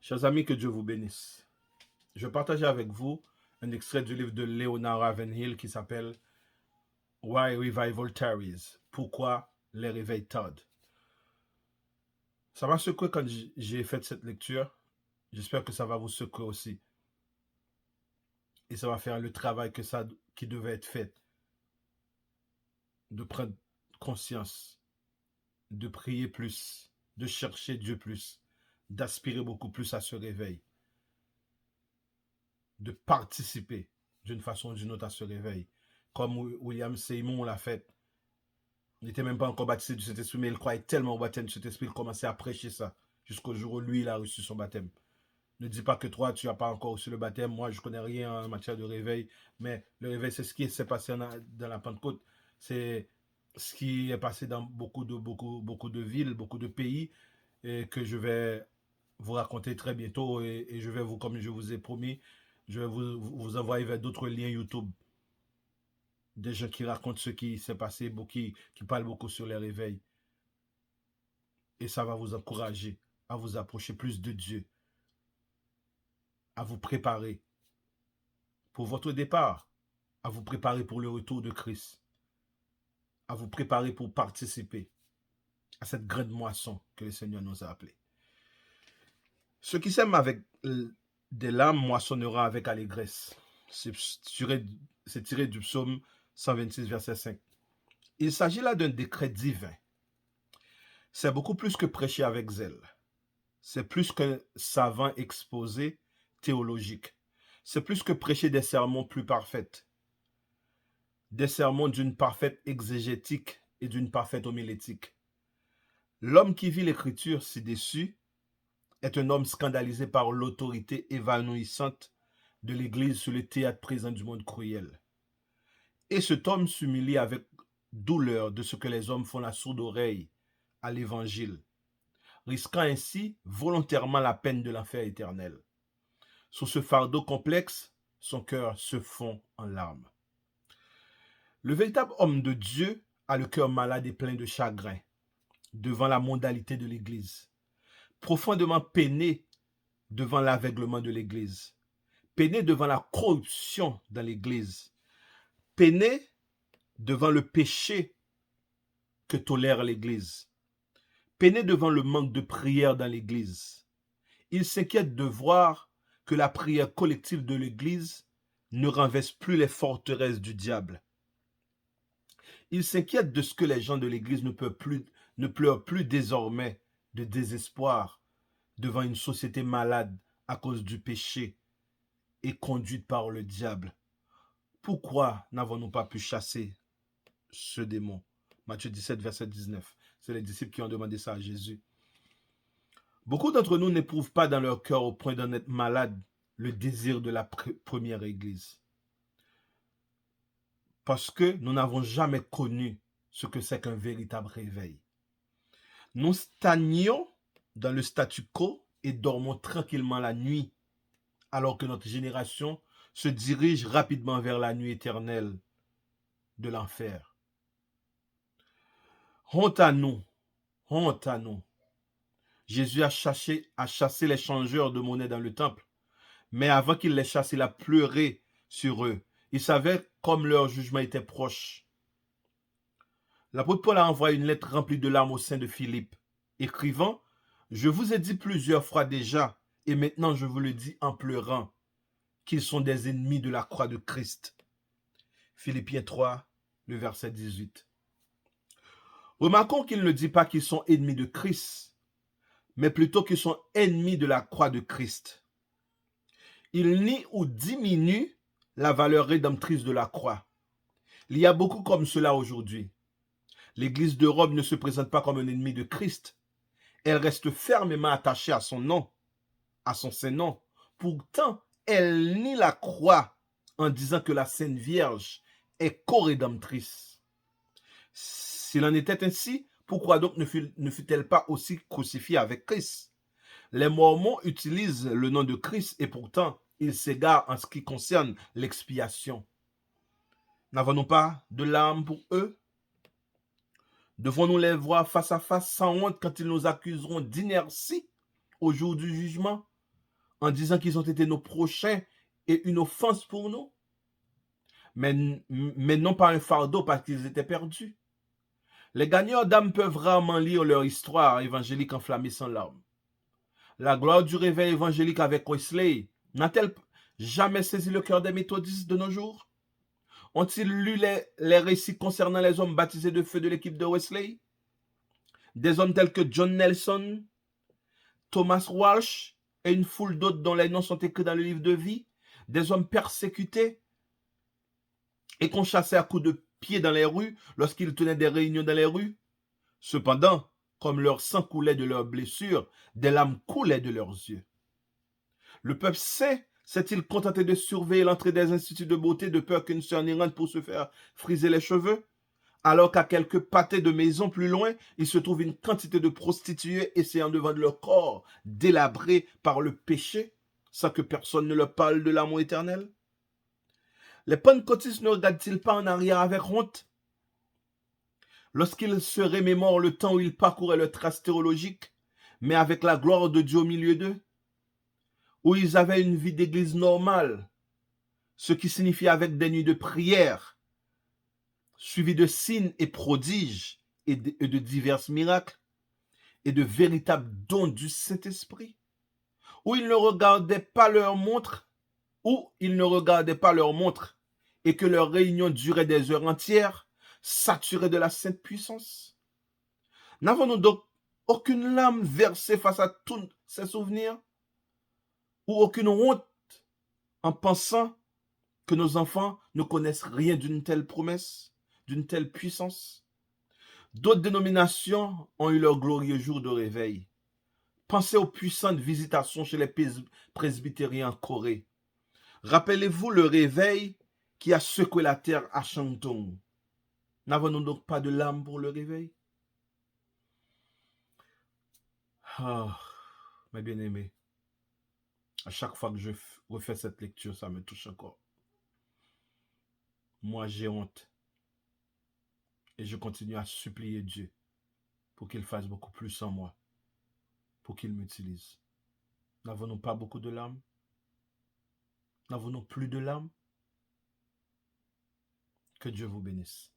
Chers amis, que Dieu vous bénisse. Je partage avec vous un extrait du livre de Leonard Ravenhill qui s'appelle Why Revival Tarries? Pourquoi les réveils tardent? Ça m'a secoué quand j'ai fait cette lecture. J'espère que ça va vous secouer aussi. Et ça va faire le travail qui devait être fait. De prendre conscience, de prier plus, de chercher Dieu plus, d'aspirer beaucoup plus à ce réveil, de participer d'une façon ou d'une autre à ce réveil. Comme William Seymour l'a fait. Il n'était même pas encore baptisé du Saint-Esprit, mais il croyait tellement au baptême du Saint-Esprit, il commençait à prêcher ça jusqu'au jour où lui, il a reçu son baptême. Ne dis pas que toi, tu n'as pas encore reçu le baptême. Moi, je ne connais rien en matière de réveil, mais le réveil, c'est ce qui s'est passé dans la Pentecôte. C'est ce qui est passé dans beaucoup de villes, beaucoup de pays, et que je vais vous raconter très bientôt. Et je vais vous, comme je vous ai promis, je vais vous envoyer vers d'autres liens YouTube. Des gens qui racontent ce qui s'est passé, qui parlent beaucoup sur les réveils. Et ça va vous encourager à vous approcher plus de Dieu, à vous préparer pour votre départ, à vous préparer pour le retour de Christ, à vous préparer pour participer à cette grande moisson que le Seigneur nous a appelée. Ce qui sème avec des larmes moissonnera avec allégresse. C'est tiré du psaume 126, verset 5. Il s'agit là d'un décret divin. C'est beaucoup plus que prêcher avec zèle. C'est plus qu'un savant exposé théologique. C'est plus que prêcher des sermons plus parfaits. Des sermons d'une parfaite exégétique et d'une parfaite homilétique. L'homme qui vit l'écriture ci-dessus est un homme scandalisé par l'autorité évanouissante de l'Église sur le théâtre présent du monde cruel. Et cet homme s'humilie avec douleur de ce que les hommes font la sourde oreille à l'Évangile, risquant ainsi volontairement la peine de l'enfer éternel. Sous ce fardeau complexe, son cœur se fond en larmes. Le véritable homme de Dieu a le cœur malade et plein de chagrin devant la mondalité de l'Église, profondément peiné devant l'aveuglement de l'Église, peiné devant la corruption dans l'Église, peiné devant le péché que tolère l'Église, peiné devant le manque de prière dans l'Église. Il s'inquiète de voir que la prière collective de l'Église ne renverse plus les forteresses du diable. Il s'inquiète de ce que les gens de l'Église ne pleurent plus désormais de désespoir devant une société malade à cause du péché et conduite par le diable. Pourquoi n'avons-nous pas pu chasser ce démon? Matthieu 17, verset 19. C'est les disciples qui ont demandé ça à Jésus. Beaucoup d'entre nous n'éprouvent pas dans leur cœur au point d'en être malades le désir de la première Église. Parce que nous n'avons jamais connu ce que c'est qu'un véritable réveil. Nous stagnons dans le statu quo et dormons tranquillement la nuit, alors que notre génération se dirige rapidement vers la nuit éternelle de l'enfer. Honte à nous, honte à nous. Jésus a chassé les changeurs de monnaie dans le temple, mais avant qu'il les chasse, il a pleuré sur eux. Il savait comme leur jugement était proche. L'apôtre Paul a envoyé une lettre remplie de larmes au sein de Philippe, écrivant « Je vous ai dit plusieurs fois déjà, et maintenant je vous le dis en pleurant, qu'ils sont des ennemis de la croix de Christ. » Philippiens 3, le verset 18. Remarquons qu'il ne dit pas qu'ils sont ennemis de Christ, mais plutôt qu'ils sont ennemis de la croix de Christ. Il nie ou diminue la valeur rédemptrice de la croix. Il y a beaucoup comme cela aujourd'hui. L'Église de Rome ne se présente pas comme un ennemi de Christ. Elle reste fermement attachée à son nom, à son saint nom. Pourtant, elle nie la croix en disant que la Sainte Vierge est co-rédemptrice. S'il en était ainsi, pourquoi donc ne fut-elle pas aussi crucifiée avec Christ? Les Mormons utilisent le nom de Christ et pourtant, ils s'égarent en ce qui concerne l'expiation. N'avons-nous pas de larmes pour eux? Devons-nous les voir face à face sans honte quand ils nous accuseront d'inertie au jour du jugement? en disant qu'ils ont été nos prochains et une offense pour nous, mais non pas un fardeau parce qu'ils étaient perdus. Les gagnants d'âme peuvent rarement lire leur histoire évangélique enflammée sans larmes. La gloire du réveil évangélique avec Wesley n'a-t-elle jamais saisi le cœur des méthodistes de nos jours? Ont-ils lu les récits concernant les hommes baptisés de feu de l'équipe de Wesley? Des hommes tels que John Nelson, Thomas Walsh et une foule d'autres dont les noms sont écrits dans le livre de vie, des hommes persécutés et qu'on chassait à coups de pied dans les rues lorsqu'ils tenaient des réunions dans les rues. Cependant, comme leur sang coulait de leurs blessures, des larmes coulaient de leurs yeux. Le peuple s'est-il contenté de surveiller l'entrée des instituts de beauté de peur qu'une sœur n'y rentre pour se faire friser les cheveux, alors qu'à quelques pâtés de maison plus loin, il se trouve une quantité de prostituées essayant de vendre leur corps délabré par le péché, sans que personne ne leur parle de l'amour éternel? Les pentecôtistes ne regardent-ils pas en arrière avec honte lorsqu'ils se remémorent le temps où ils parcouraient leurs traces théologiques, mais avec la gloire de Dieu au milieu d'eux, où ils avaient une vie d'église normale, ce qui signifie avec des nuits de prière, suivies de signes et prodiges et de divers miracles, et de véritables dons du Saint-Esprit, où ils ne regardaient pas leur montre, et que leurs réunions duraient des heures entières, saturées de la sainte puissance. N'avons-nous donc aucune larme versée face à tous ces souvenirs, ou aucune honte en pensant que nos enfants ne connaissent rien d'une telle promesse, d'une telle puissance? D'autres dénominations ont eu leur glorieux jour de réveil. Pensez aux puissantes visitations chez les presbytériens en Corée. Rappelez-vous le réveil qui a secoué la terre à Shantung. N'avons-nous donc pas de larmes pour le réveil? Ah, mes bien-aimés, à chaque fois que je refais cette lecture, ça me touche encore. Moi, j'ai honte. Et je continue à supplier Dieu pour qu'il fasse beaucoup plus en moi, pour qu'il m'utilise. N'avons-nous pas beaucoup de larmes? N'avons-nous plus de larmes? Que Dieu vous bénisse.